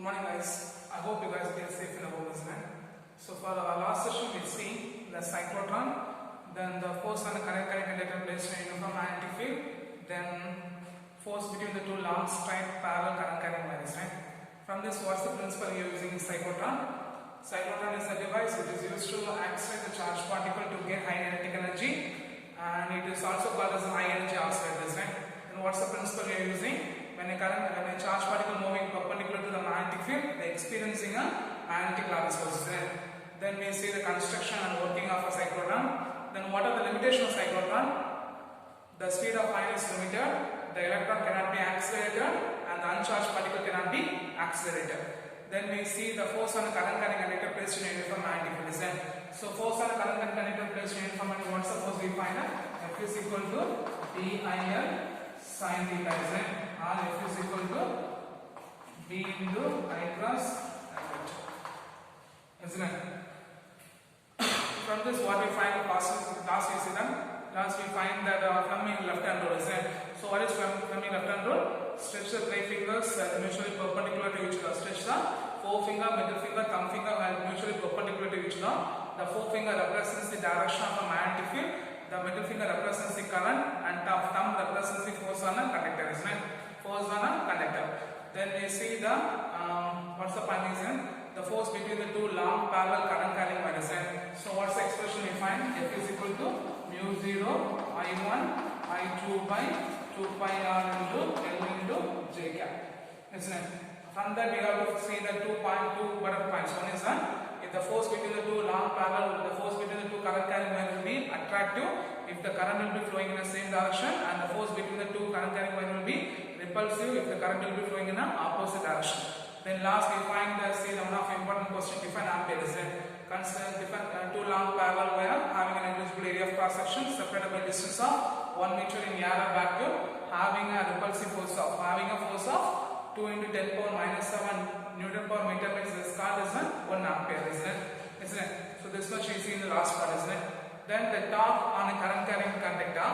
Good morning guys. I hope you guys get safe in the home as well. So for our last session we see the cyclotron, then the force on the current conductor placed in uniform magnetic field, then force between the two long straight parallel current carrying wires, right? From this, what's the principle you're using cyclotron? Cyclotron is a device which is used to accelerate the charged particle to get high kinetic energy, and it is also called as high energy oscillators, right? And what's the principle you're using? When a charged particle moving perpendicular to the magnetic field, they're experiencing a magnetic Lorentz force. Then we see the construction and working of a cyclotron. Then what are the limitations of cyclotron? The speed of ion is limited, the electron cannot be accelerated, and the uncharged particle cannot be accelerated. Then we see the force on a current carrying conductor placed in a uniform magnetic field. So force on a current carrying conductor placed in a uniform magnetic field, what's the force we find? F is equal to BIL sin theta, or F is equal to B into I cross isn't it? From this, what we find last we see last we find that Fleming left hand rule, isn't it? So what is Fleming left hand rule? Stretch the three fingers mutually perpendicular to each other. Stretch the forefinger, middle finger, thumb finger are mutually perpendicular to each other. The forefinger represents the direction of a magnetic field. The middle finger represents the current, and thumb represents the force on a conductor, isn't it? Force on a conductor. Then we see the what's the point is the force between the two long parallel current carrying wires. So what's the expression we find? F is equal to mu 0 I1 I2 by 2 pi r into L into J cap, isn't it? From that we have to see the two points. One is that if the force between the two long parallel, the force between the two current carrying wires will be attractive if the current will be flowing in the same direction, and the force between the two current carrying wires will be repulsive if the current will be flowing in the opposite direction. Then last we find the one of important question, define ampere. Consider two long parallel wire having an negligible area of cross section separated by distance of 1 meter in air vacuum, having a repulsive force of 2 into 10 power minus 7 Newton per meter, means this called as 1 ampere, isn't it? So this much we see in the last part, isn't it? Then the torque on a current carrying conductor,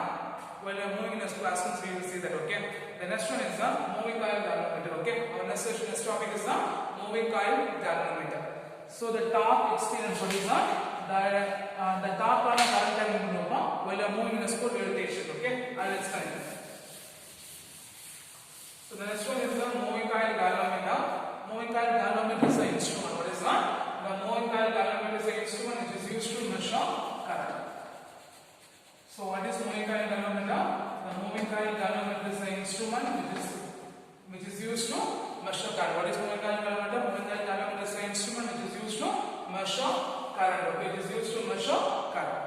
while we are moving in this classrooms we will see that, okay? The next one is the moving coil galvanometer, okay? Our next topic is the moving coil galvanometer. So the torque experience, what is the torque on a current carrying conductor, while we are moving in a school we will take it, okay? I will explain it. So the next one is the moving coil galvanometer. Moving coil galvanometer is an instrument. What is that? The moving coil galvanometer is an instrument which is used to measure current. So what is moving coil galvanometer? The moving coil galvanometer is an instrument which is used to measure current. What is moving coil galvanometer? Moving coil galvanometer is an instrument which is used to measure current. Okay, it is used to measure current.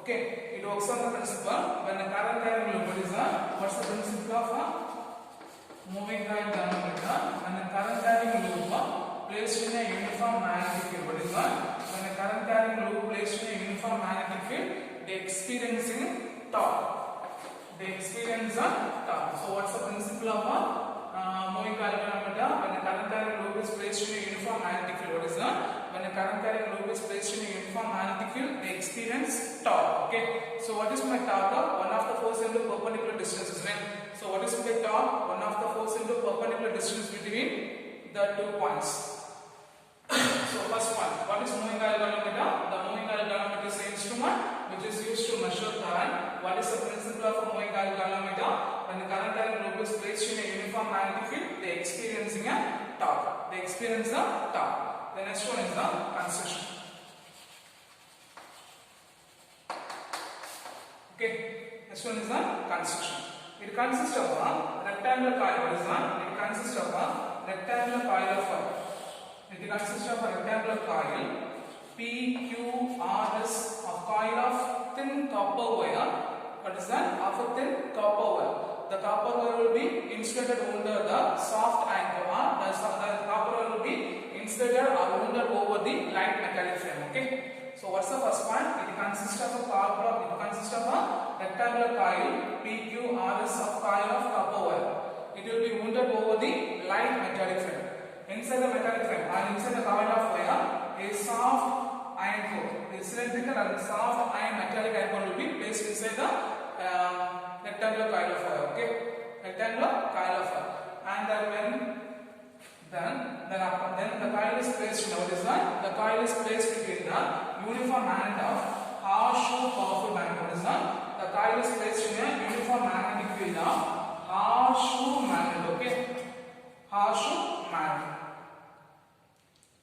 Okay, it works on the principle when the current carrying loop, what's the principle of moving coil galvanometer? When the current carrying loop placed in a uniform magnetic field, what is that? When the current carrying loop placed in a uniform magnetic field, they experiencing torque. They experience a torque. So what's the principle of moving coil galvanometer? When the current carrying loop is placed in a uniform magnetic field, what is that? When the current carrying loop is placed in a uniform magnetic field, they experience torque. Okay. So what is my torque? One of the force into perpendicular distances, right? So what is my torque? One of the force into perpendicular distance between the 2 points. So first one, what is moving coil galvanometer? The moving coil galvanometer is an instrument which is used to measure current. What is the principle of a moving coil galvanometer? When the current carrying loop is placed in a uniform magnetic field, they are experiencing a torque. They experience a torque. The next one is the construction. Okay, next one is the construction. It consists of a rectangular coil. What is that? It consists of a rectangular coil of wire. It consists of a rectangular coil PQRS, a coil of thin copper wire. What is that? Of a thin copper wire. The copper wire will be insulated under the soft anchor, or the copper wire will be insulated or wounded over the light metallic frame. Okay. So what's the first point? It consists of a rectangular coil PQRS, of coil of copper wire. It will be wounded over the light metallic frame. Inside the metallic frame or inside the coil of wire, a soft iron core, a cylindrical and soft iron metallic iron core will be placed inside the rectangular coil of wire. Okay, rectangular coil of wire. And when Then the coil is placed. Now what is that? The coil is placed between the uniform magnet of horseshoe powerful magnet. What is that? The coil is placed in a uniform magnetic field of horseshoe magnet. Okay, horseshoe magnet.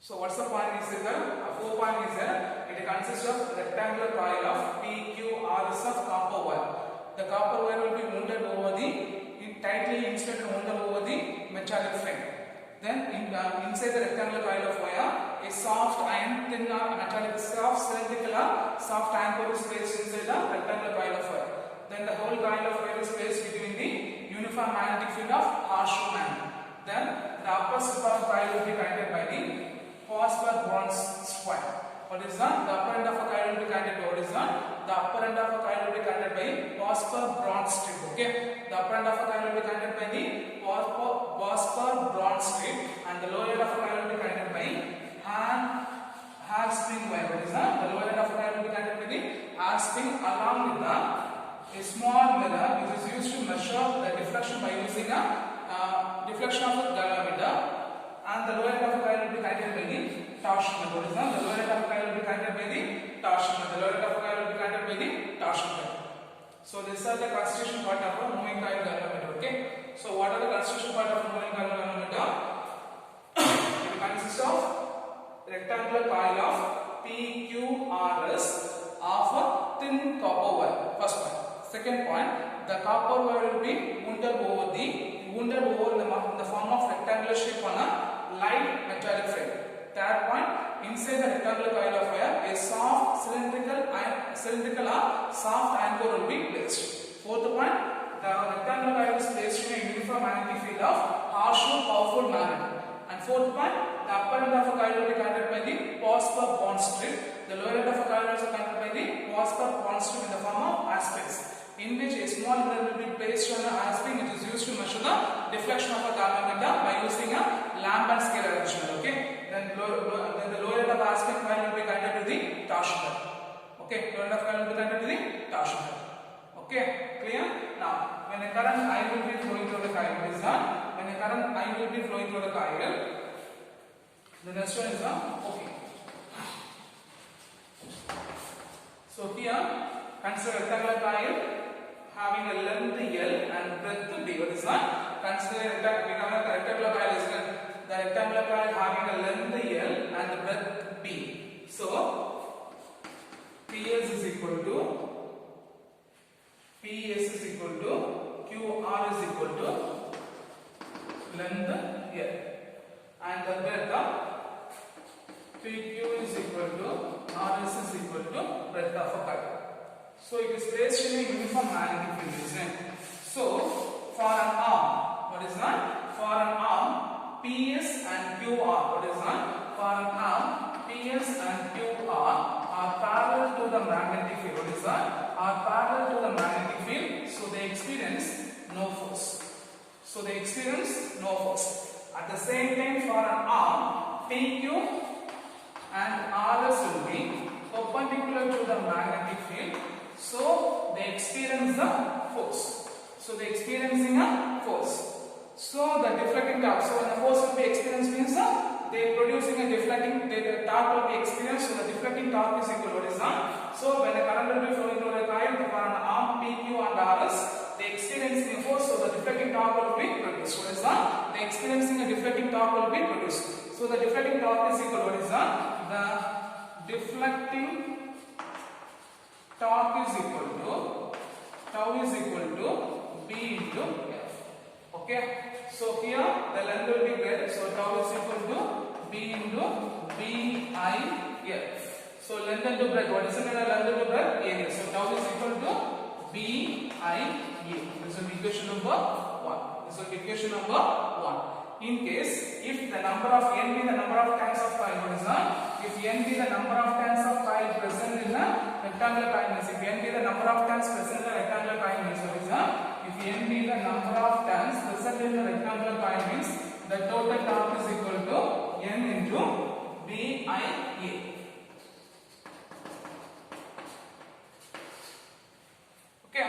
So what's the point is there? 4 point is there. It consists of rectangular coil of PQRS of copper wire. The copper wire will be wounded over the tightly inserted wounded over the metallic frame. Then inside the rectangular coil of wire, a soft iron thin metallic soft cylindrical soft iron core is placed inside the rectangular coil of wire. Then the whole coil of wire is placed between the uniform magnetic field of horseshoe magnet. Then the upper strip of coil will be connected by the phosphor bronze strap. What is that? The upper end of a coil will be connected by what is that? The upper end of a coil will be connected by phosphor bronze strip. Okay. The upper end of a coil will be connected by the phosphor bronze strip, and the lower end of a coil will be connected by hair spring wire. What is that? The lower end of a coil will be connected by the hair spring along with a small mirror which is used to measure the deflection by using a deflection of the galvanometer, and the lower end of a coil will be connected by the torsion method. What is that? The lower end of a coil will be connected by the torsion method. The lower end of a coil will be connected by the torsion method. So these are the constitution part of a moving coil galvanometer. Okay. So what are the constitution part of a moving coil galvanometer? It consists of rectangular coil of PQRS of a thin copper wire. First point. Second point, the copper wire will be wounded over in the form of rectangular shape on a light metallic frame. Third point, inside the rectangular coil of wire, a soft cylindrical soft iron core will be placed. Fourth point, the rectangular coil is placed in a uniform magnetic field of horseshoe powerful magnet. And fourth point, the upper end of a coil will be connected by the phosphor bond strip. The lower end of a coil is connected by the phosphor bond strip in the form of aspects, in which a small mirror will be placed on the aspect which is used to measure the deflection of a galvanometer by using a Lambert scale arrangement. Okay. Then the lower end of the aspect coil will be connected to the torsion method. Okay. Lower end of coil will be connected to the torsion method. Okay. Clear? Now, when a current I will be flowing through the coil, what is that? When a current I will be flowing through the coil, the next one is the okay. So here, consider rectangular coil having a length L and breadth B. What is that? Consider rectangular coil is the rectangular coil having a length L and the breadth B. So PS is equal to QR is equal to length L, and the breadth of PQ is equal to RS is equal to breadth of a coil. So it is placed in a uniform magnetic field, isn't it? So for an arm, what is that? For an arm, PS and QR. What is that? For an arm, PS and QR are parallel to the magnetic field. What is that? Are parallel to the magnetic field. So they experience no force. At the same time, for an arm, PQ and RS will be perpendicular to the magnetic field. So they experience the force. So they experiencing a force. So the deflecting torque. So when the force will be experienced means they producing a deflecting. The torque will be experienced. So the deflecting torque is equal to what is that? So when the current will be flowing through the coil for an arm PQ and RS, they experiencing a force. So the deflecting torque will be produced. What is that? They experiencing a deflecting torque will be produced. So the deflecting torque is equal to what is that? The deflecting torque is equal to tau is equal to B into F. Okay. So here the length will be great. So tau is equal to B into BIF. So length into breadth. What is the length into breadth? Area. So tau is equal to BIU. This will be equation number 1. In case if the number of n be the number of turns of coil, what is that? If n be the number of turns of coil present in the rectangular coil means, if n be the number of turns present in the rectangular coil means, what is that? If n be the number of turns present in the rectangular coil means, the total torque is equal to n into BIA. Okay,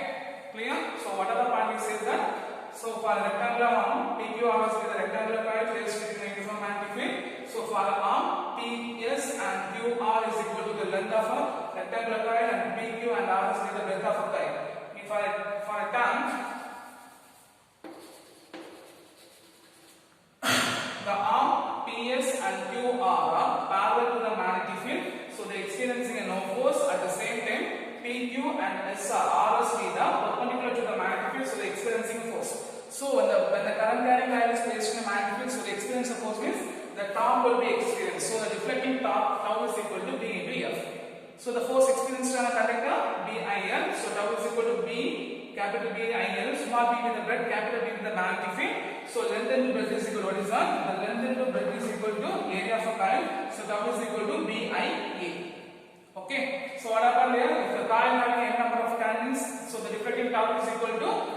clear? So what are the point we say that? So for rectangular arm, PQRS is a rectangular coil placed within a uniform magnetic field. So for arm, PS and QR is equal to the length of a rectangular coil, and PQ and RS is the breadth of a coil. If for a tank, the arm PS and QR are parallel to the magnetic field, so they are experiencing a no force. At the same time, PQ and RS be the perpendicular to the magnetic field, so they are experiencing a force. So when the current carrying coil is placed in a magnetic field, so the experience of force means the torque will be experienced. So the deflecting torque tau is equal to B into F. So the force experienced on a conductor BIL, so tau is equal to B, capital BIL, small b with the breadth, capital B with the magnetic field. So length into breadth is equal to what is that? The length into breadth is equal to area of a coil. So tau is equal to BIA. Okay. So what happened here? If the coil having n number of turns, so the deflecting torque is equal to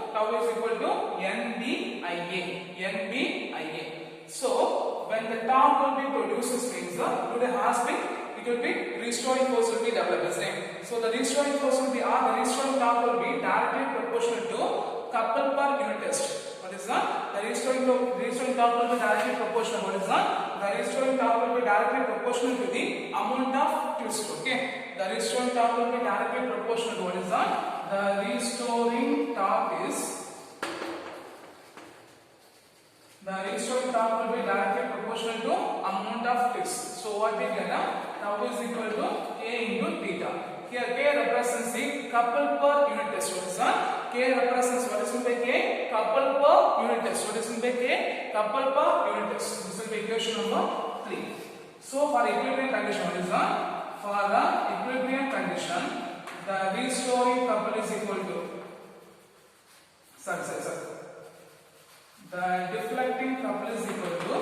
NBIA. So when the torque will be produced means to the spring, it will be restoring force will be developed. So the restoring force will be the restoring torque will be directly proportional to couple per unit test. What is that? The restoring torque will be directly proportional. What is that? The restoring torque will be directly proportional to the amount of twist. Okay. The restoring torque will be directly proportional to what is that? The restoring torque will be directly proportional to amount of twist. So what we get tau is equal to K into theta. Here K represents the couple per unit test. What is that? K represents what is meant by K? Couple per unit test. What is meant by K? Couple per unit test. This will be equation number 3. So for equilibrium condition, what is that? For the equilibrium condition, the restoring couple is equal to the deflecting couple is equal to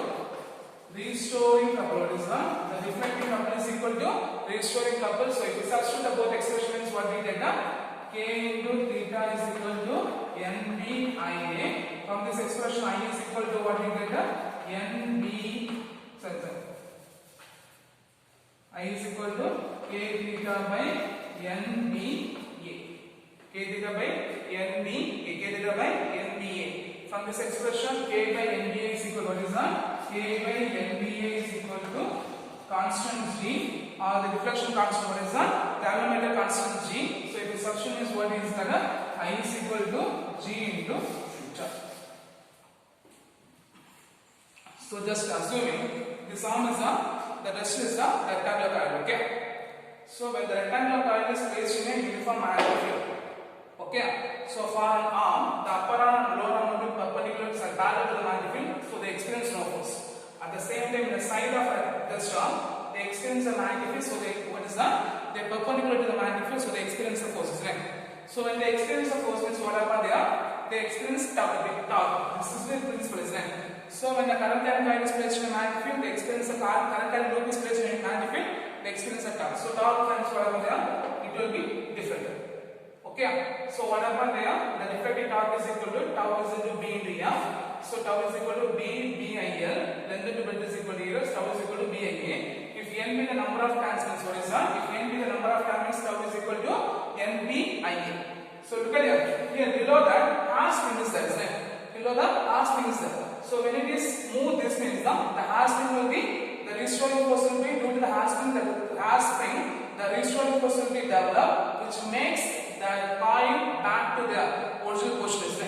restoring couple. What is that? The deflecting couple is equal to restoring couple. So if you substitute the both expressions, what we get? K into theta is equal to NBIA. From this expression, I is equal to what we get? I is equal to K theta by NBA. K theta by NBA. From this expression, K by NBA is equal to what is that? K by NBA is equal to constant G, or the deflection constant. What is that? Galvanometer constant G. So if the substitution is what is that? I is equal to G into theta. So just assuming this arm is the rest is the rectangular coil. Okay. So when the rectangular coil is placed in a uniform magnetic field. Okay. So for an arm, the upper arm and lower arm will be perpendicular and parallel to the magnetic field, so they experience no force. At the same time, the side of this arm, they experience the magnetic field, so what is that? They are perpendicular to the magnetic field, so they experience the force, right? So when they experience the force, means what happened there? They experience torque. This is the principle, isn't it? So when the current carrying coil is placed in a magnetic field, they experience the current carrying loop is placed in a magnetic field, they experience a torque. So torque times what happened there? It will be different. Okay, so what happened there? The deflecting torque is equal to tau is into B into F. So tau is equal to BIL, length into breadth is equal to ES, tau is equal to BIA. If n be the number of turns, what is that? If n be the number of turns, tau is equal to NBIA. So look at here below that, R spring is there, isn't it? Below the R spring is there. So when it is moved, this means the R spring will be, the restoring force will be due to the R spring, the restoring force will be developed, which makes the coil back to the original position,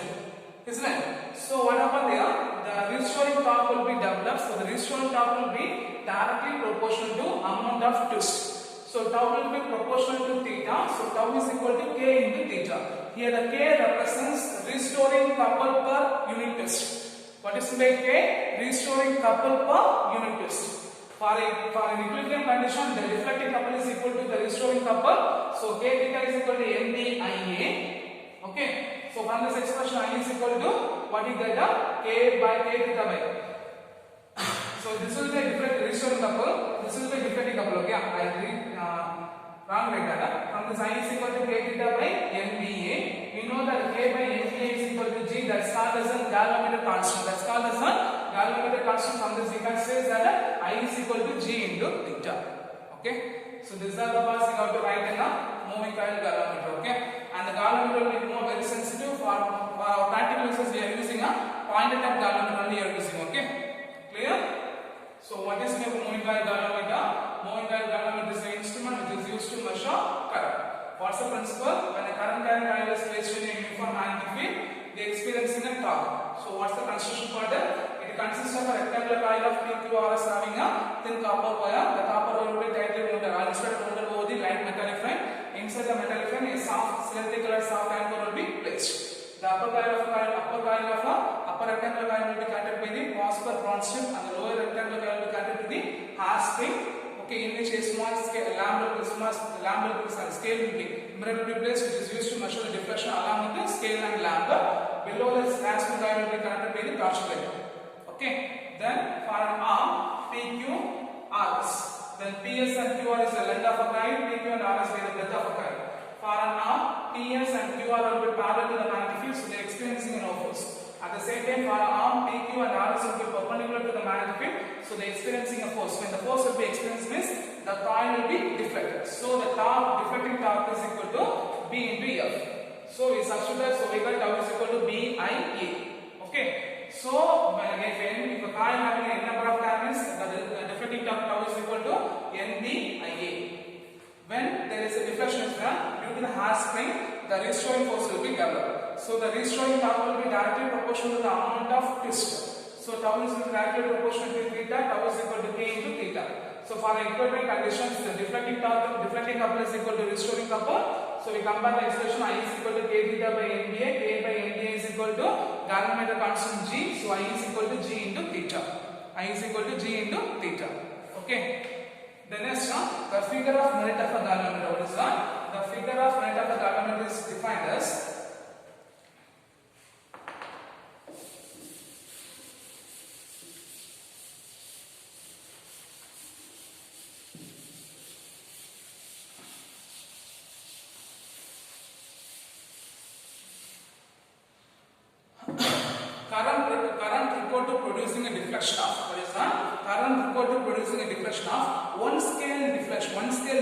isn't it? So what happened there? The restoring torque will be developed. So the restoring torque will be directly proportional to amount of twist. So tau will be proportional to theta. So tau is equal to K into theta. Here the K represents restoring couple per unit twist. What is by K? Restoring couple per unit twist. For an equilibrium condition, the deflecting couple is equal to the restoring couple. So K theta is equal to NBIA. Okay. So from this expression, I is equal to what is that? K by K theta by. So this will be a restoring couple. This will be a deflecting couple. Okay. I read wrong like that. From this, I is equal to K theta by NBA. We know that K by NBA is equal to G. That's called as a galvanometer constant. That's called as a galvanometer constant. From this, we can say that I is equal to G into theta. Okay. So these are the parts you have to write in a moving coil galvanometer. Okay. And the galvanometer will be more very sensitive for practical uses. We are using a Point type galvanometer only you are using. Okay, clear? So what is the moving coil galvanometer? Moving coil galvanometer is an instrument which is used to measure current. What's the principle? When a current carrying coil is placed in a uniform magnetic field, they experiencing a torque. So what's the construction for that? It consists of a rectangular coil of PQRS having a thin copper wire. The copper wire will be tightly wound or instead wounded over the light metallic frame. Inside the metallic frame, a soft cylindrical soft anchor will be placed. The upper rectangular coil will be connected by the phosphor bronze strip, and the lower rectangular coil will be connected to the hair spring. Okay, in which a small scale lamp will be placed, which is used to measure the deflection along with the scale and lamp. Below this hair spring coil will be connected by the torchlight. Okay, then for an arm, PQ, RS. Then PS and QR is the length of a coil, PQ and RS is the breadth of a coil. For an arm, PS and QR will be parallel to the magnetic field, so they are experiencing no force. At the same time, for an arm, PQ and RS will be perpendicular to the magnetic field, so they are experiencing a force. When the force will be experienced means the coil will be deflected. So the deflecting torque is equal to B into F. So we substitute, so we got tau is equal to BIA. Okay. So if a coil having n number of turns, the deflecting torque tau is equal to NBIA. When there is a deflection due to the hair spring, the restoring force will be developed. So the restoring torque will be directly proportional to the amount of twist. So tau is directly proportional to theta, tau is equal to K into theta. So for equilibrium conditions, the deflecting couple is equal to restoring couple. So we compare the expression I is equal to K theta by NBA. K by NBA is equal to galvanometer constant G. So I is equal to G into theta. I is equal to G into theta. Okay. The next one, the figure of merit of a galvanometer. What is that? The figure of merit of a galvanometer is defined as current equal to producing a deflection of, what is that? Current equal to producing a deflection of one scale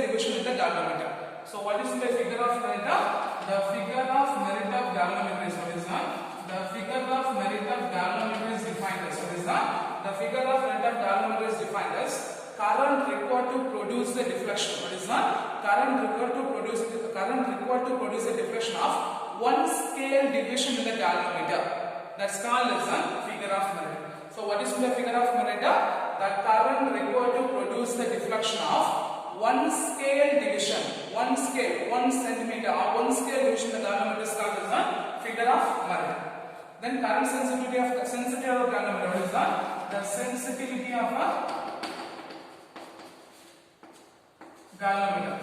division in the galvanometer. So what is the figure of merit of? The figure of merit of galvanometer is, what is that? The figure of merit of galvanometer is defined as, what is that? The figure of merit of galvanometer is defined as current required to produce the deflection. What is that? Current required to produce a deflection of one scale division in the galvanometer. That's called as a figure of merit. So what is the figure of merit? The current required to produce the deflection of one scale division, 1 centimeter or 1 scale division in the galvanometer is called as a figure of merit. Then current sensitivity of galvanometer. What is that? The sensitivity of a galvanometer.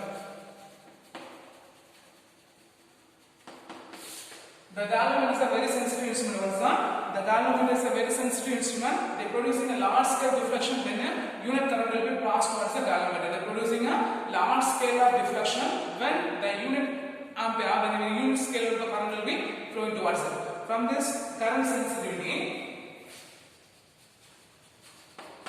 The galvanometer is a very sensitive instrument. What is that? The galvanometer is a very sensitive instrument. They are producing a large scale deflection when a unit current will be passed towards the galvanometer. They are producing a large scale of deflection when the unit ampere, when the unit scale of the current will be flowing towards it. From this current sensitivity,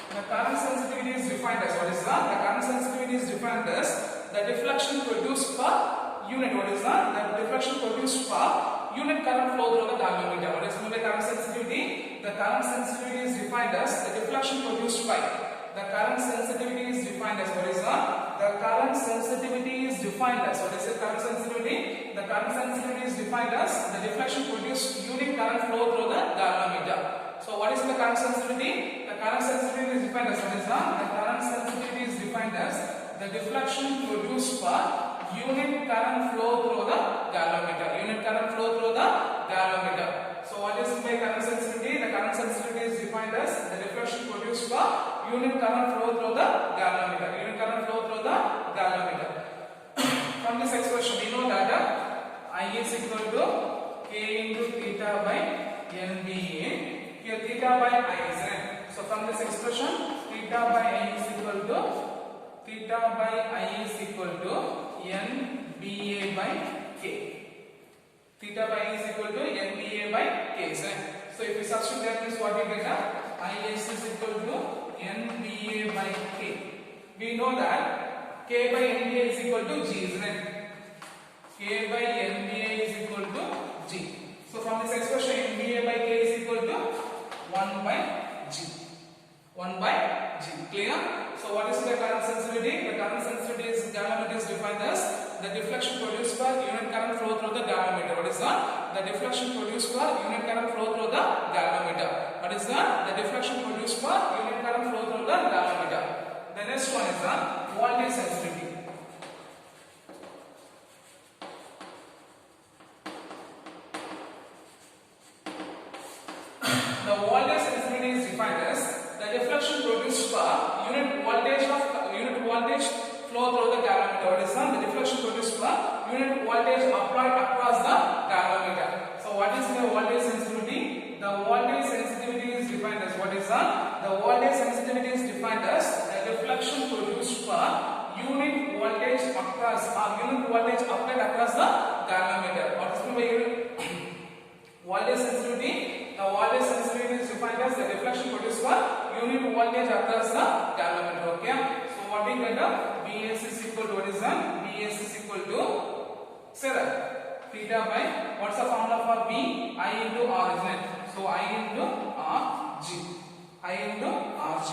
the current sensitivity is defined as, what is that? The current sensitivity is defined as the deflection produced per unit. What is that? The deflection produced per unit current flow through the galvanometer. What is meant by current sensitivity? The current sensitivity is defined as the deflection produced by. The current sensitivity is defined as, what is that? The current sensitivity is defined as, what is the current sensitivity? The current sensitivity is defined as the deflection produced unit current flow through the galvanometer. So what is the current sensitivity? The current sensitivity is defined as, what is that? The current sensitivity is defined as the deflection produced per unit current flow through the galvanometer. Unit current flow through the galvanometer. So what is by current sensitivity? The current sensitivity is defined as the deflection produced per unit current flow through the galvanometer. Unit current flow through the galvanometer. From this expression, we know that I is equal to K into theta by NBA. Here theta by I is n. So from this expression, theta by I is equal to NBA by K. Theta by I is equal to NBA by K. So if we substitute that, means what we get? IS is equal to NBA by K. We know that K by NBA is equal to G, isn't it? K by NBA is equal to G. So from this expression, NBA by K is equal to the galvanometer. What is the deflection produced per unit current flow through the galvanometer? What is the deflection produced per unit current flow through the galvanometer? The next one is the voltage sensitivity. The voltage sensitivity is defined as the deflection produced per unit voltage flow through the galvanometer. What is the deflection produced per unit voltage applied across the galvanometer? So what is the voltage sensitivity? The voltage sensitivity is defined as what is the voltage sensitivity is defined as the deflection produced per unit voltage across unit voltage applied across the galvanometer. What is meant by unit voltage sensitivity? The voltage sensitivity is defined as the deflection produced per unit voltage across the galvanometer. Okay. So what we get Vs is equal to what is that? Vs is equal to say that theta by what's the formula for V? I into R, isn't it? So I into Rg. I into Rg.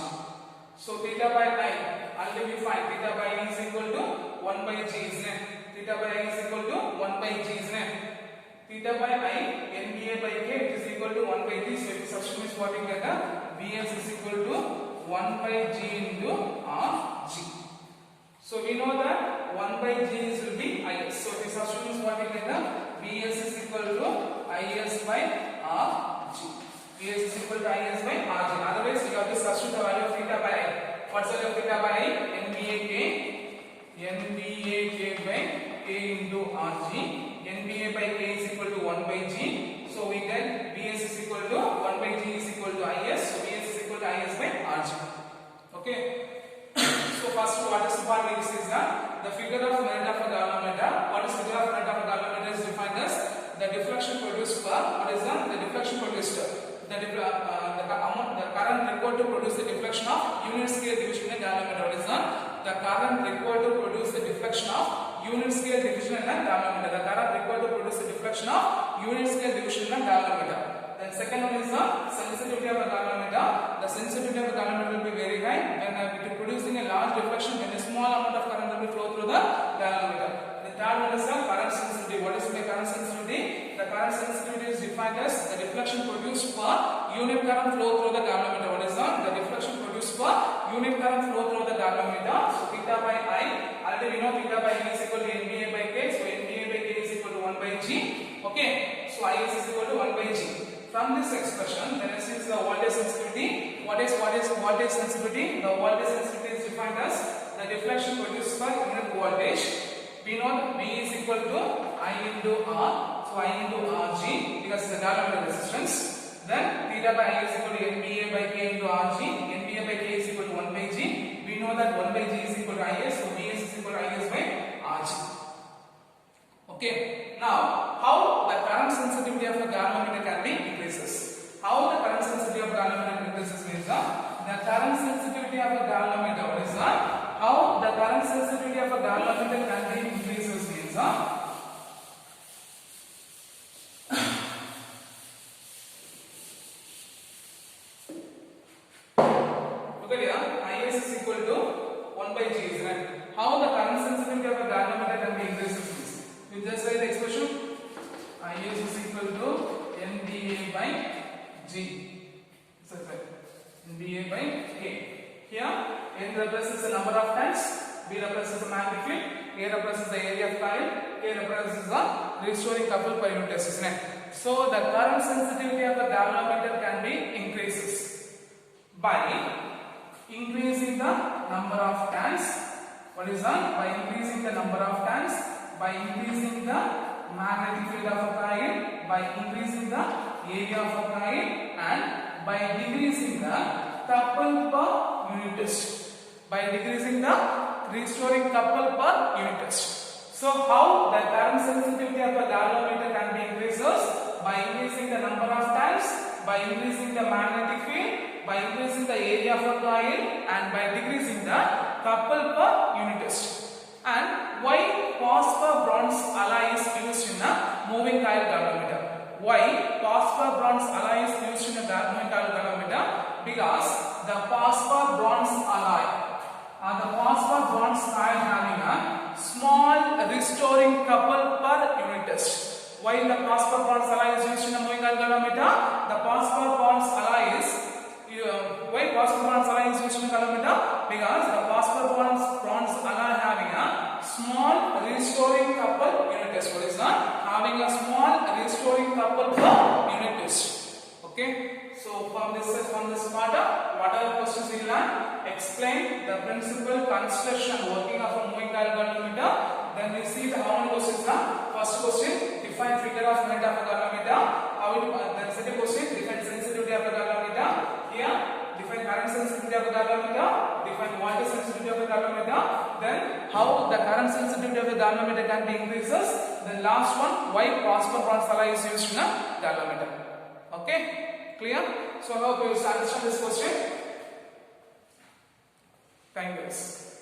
So theta by I. Already we find theta by I is equal to 1 by G, isn't it? Theta by I is equal to 1 by G, isn't it? Theta by I, NBA by K, which is equal to 1 by G. So if you substitute what we get, Vs is equal to 1 by G into Rg. So we know that 1 by G will be Is. So if you substitute what we get, Vs is equal to Is by Rg. Vs is equal to Is by Rg. Otherwise, you have to substitute the value of theta by I. What's the value of theta by I? NBA K by K into Rg. NBA by K is equal to 1 by G. So we get Vs is equal to 1 by G is equal to Is. So Vs is equal to Is by Rg. Okay. So first what is part is the figure of merit of a galvanometer. What is figure of merit of a galvanometer is defined as the deflection produced per what is the deflection produced the current required to produce the deflection of unit scale division in a galvanometer. What is the current required to produce the deflection of unit scale division in a galvanometer. The current required to produce the deflection of unit scale division in a galvanometer. Then second one is the sensitivity of a galvanometer. The sensitivity of a galvanometer will be very high when it is producing a large deflection when a small amount of current will flow through the galvanometer. The third one is the current sensitivity. What is the current sensitivity? The current sensitivity is defined as the deflection produced per unit current flow through the galvanometer. What is the deflection produced per unit current flow through the galvanometer? So theta by I. Already we know theta by I is equal to NBA by K. So NBA by K is equal to 1 by G. Okay. So Is is equal to 1 by G. From this expression, the next is the voltage sensitivity. What is voltage sensitivity? The voltage sensitivity is defined as the deflection produced per unit voltage. We know that V is equal to I into R. So I into Rg because the galvanometer resistance. Then theta by I is equal to NBA by K into Rg. NBA by K is equal to 1 by G. We know that 1 by G is equal to Is. So Vs is equal to Is by Rg. Okay. Now, how the current sensitivity of a galvanometer can be increases? How the current sensitivity of galvanometer increases means the current sensitivity of a galvanometer. What is that? How the current sensitivity of a galvanometer can be increases means look at here, Is is equal to 1 by G, isn't it? How the current sensitivity of a galvanometer can be increases means you just write the expression Is is equal to NBA by G. So NBA by K. Here N represents the number of turns, B represents the magnetic field, A represents the area of coil, K represents the restoring couple per unit test, isn't it? So the current sensitivity of the galvanometer can be increases by increasing the number of turns. What is that? By increasing the number of turns, by increasing the magnetic field of a coil, by increasing the area of a coil, and by decreasing the couple per unit test. By decreasing the restoring couple per unit test. So how the current sensitivity of a galvanometer can be increases? By increasing the number of turns, by increasing the magnetic field, by increasing the area of a coil, and by decreasing the couple per unit test. And why phosphor bronze alloy is used in a moving coil galvanometer? Why phosphor bronze alloy is used in a moving coil galvanometer? Because the phosphor bronze alloy, the phosphor bronze coil having a small restoring couple per unit test. Why the phosphor bronze alloy is used in the moving oil galvanometer? The phosphor bronze alloy is why phosphor bronze alloy is used in the galvanometer? Because the phosphor bronze alloy having a small restoring couple unit test. What is that? Having a small restoring couple per unit test. Okay. So from this part, what are the questions we learn? Explain the principal construction working of a moving oil galvanometer. Then we see the how many questions are. First question, define figure of unit of a galvanometer. Then second question, define sensitivity of a galvanometer. Here, define current sensitivity of a galvanometer. Define voltage sensitivity of a galvanometer. Then how the current sensitivity of a galvanometer can be increases. Then last one, why phosphor bronze alloy is used in a galvanometer. Okay, clear? So I hope you understand this question. Thank you guys.